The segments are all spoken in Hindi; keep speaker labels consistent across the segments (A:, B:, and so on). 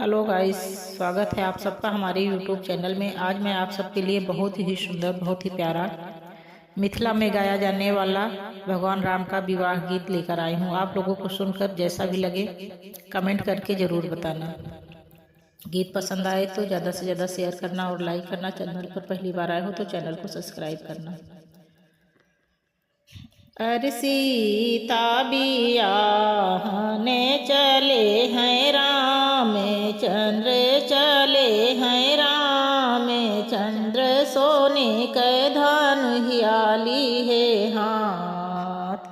A: हेलो गाइस, स्वागत है आप सबका हमारे यूट्यूब चैनल में। आज मैं आप सबके लिए बहुत ही सुंदर, बहुत ही प्यारा मिथिला में गाया जाने वाला भगवान राम का विवाह गीत लेकर आई हूँ। आप लोगों को सुनकर जैसा भी लगे कमेंट करके ज़रूर बताना। गीत पसंद आए तो ज़्यादा से ज़्यादा शेयर करना और लाइक करना। चैनल पर पहली बार आए हो तो चैनल को सब्सक्राइब करना। अरे सीता बियाहने चले हैं रामचंद्र, चले हैं रामचंद्र, सोने के धन हियाली है हाथ।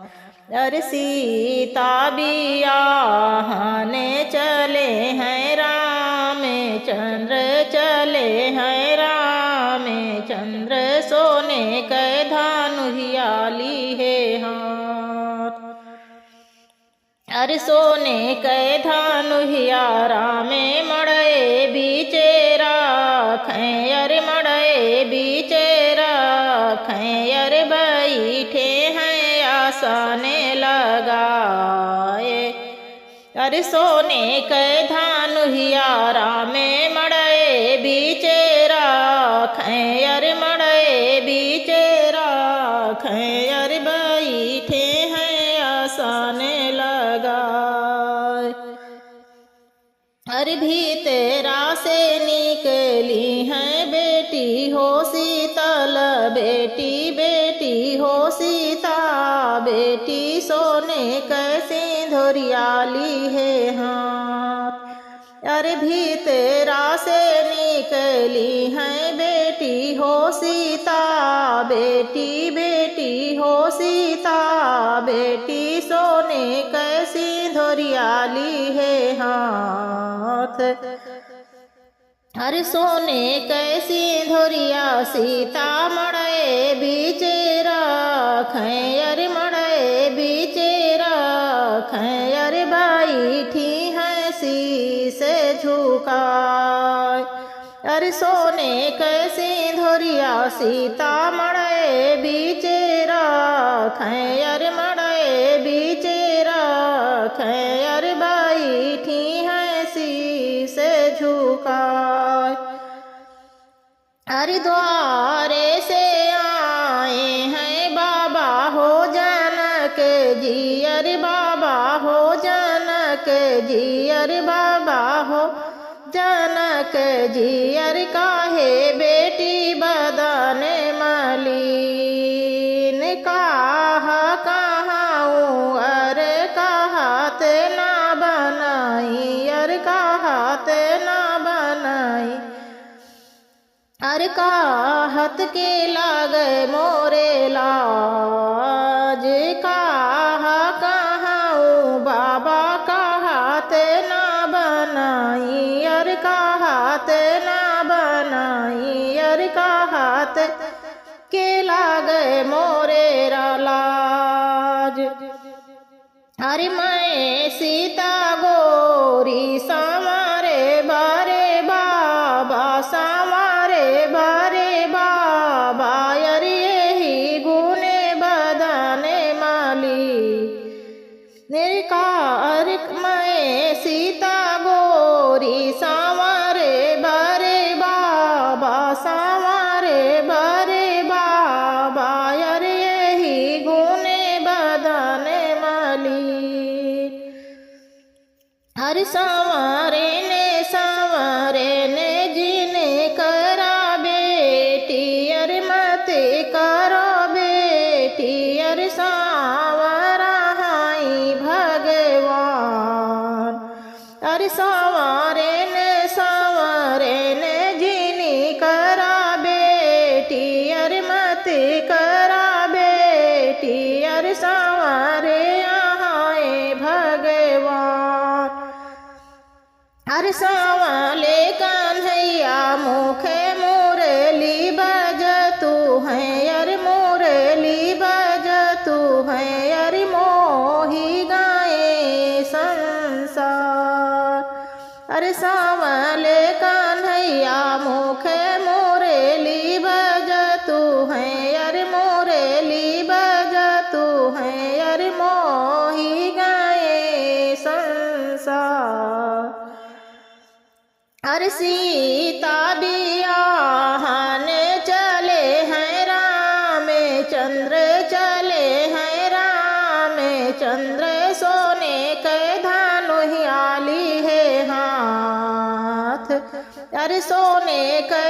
A: अरे सीता बियाहने चले हैं रामचंद्र, चले हैं रामचंद्र, सोने के धन हियाली है हाथ। अरे सोने के धानु हियारा में मड़े बीचे राखें, अरे मड़े बीचे राखें, अरे बैठे हैं आसाने लगाए। अरे सोने के धानु हियारा में मड़े बीचे राखें, अरे मड़े बीचे राखें, अरे बैठे हैं आसाने लगाए। अरे भीतरा से निकली है बेटी हो शीतल, बेटी बेटी हो सीता, बेटी सोने के सिंदूरियाली है हाथ। अरे भीतरा से निकली है बेटी हो सीता, बेटी बेटी हो सीता, बेटी सोने के सिंदूरियाली है हाथ। अरे सोने के सिंदूरिया सीता मड़े बीचे राखें, अरे मड़े बीचे राखें, अरे बैठी हैं शीश झुकाए। अरे सोने के सिंदूरिया सीता मड़े बीचे राखें, अरे मड़े बीचे राखें, अरे बैठी हैं शीश झुकाए। अरे द्वारे से आए हैं बाबा हो जनक जी, अरे बाबा हो जनक जी, अरे बाबा हो जनक जी, अरे काहे बेटी बदन मलिन, कहा कहाँ अरे कहत ना बनाई, अरे कहत ना बनाई, अरे कहत के लागे मोरे लाज, कहा कहाँ बाबा कहत ना बनाई, अरे कहत ना बनाई, अरे कहत के लागे मोरे लाज। अरे मैं सीता गोरी संवारे बारे बाबा, संवारे बारे बाबा, अरे यही गुने बदने माली निरकार। मैं सीता गोरी संवारे बारे बाबा, संवारे बारे बाबा, अरे यही गुने बदने माली। हर संवारे ने जिने करा बेटी, अरे मत करो बेटी, अरे सांवरा हाई भगवान। अरे संवारे ने जिनी करा बेटी, अरे मत करा बेटी, अरे सांवरे हाय भगवान। अरे सांवले कन्हैया मुखे मुरली बजतू है, अरे मुरली बजतू है, अरे मोही गाए संसार। अरे सांवले कन्हैया मुखे मुरली बजतू है, अरे मुरली बजतू है, अरे मोही गाए संसार। अरे सीता बियाहने चले हैं रामचंद्र, चले हैं रामचंद्र, सोने के धनुहियाली है हाथ, अरे सोने के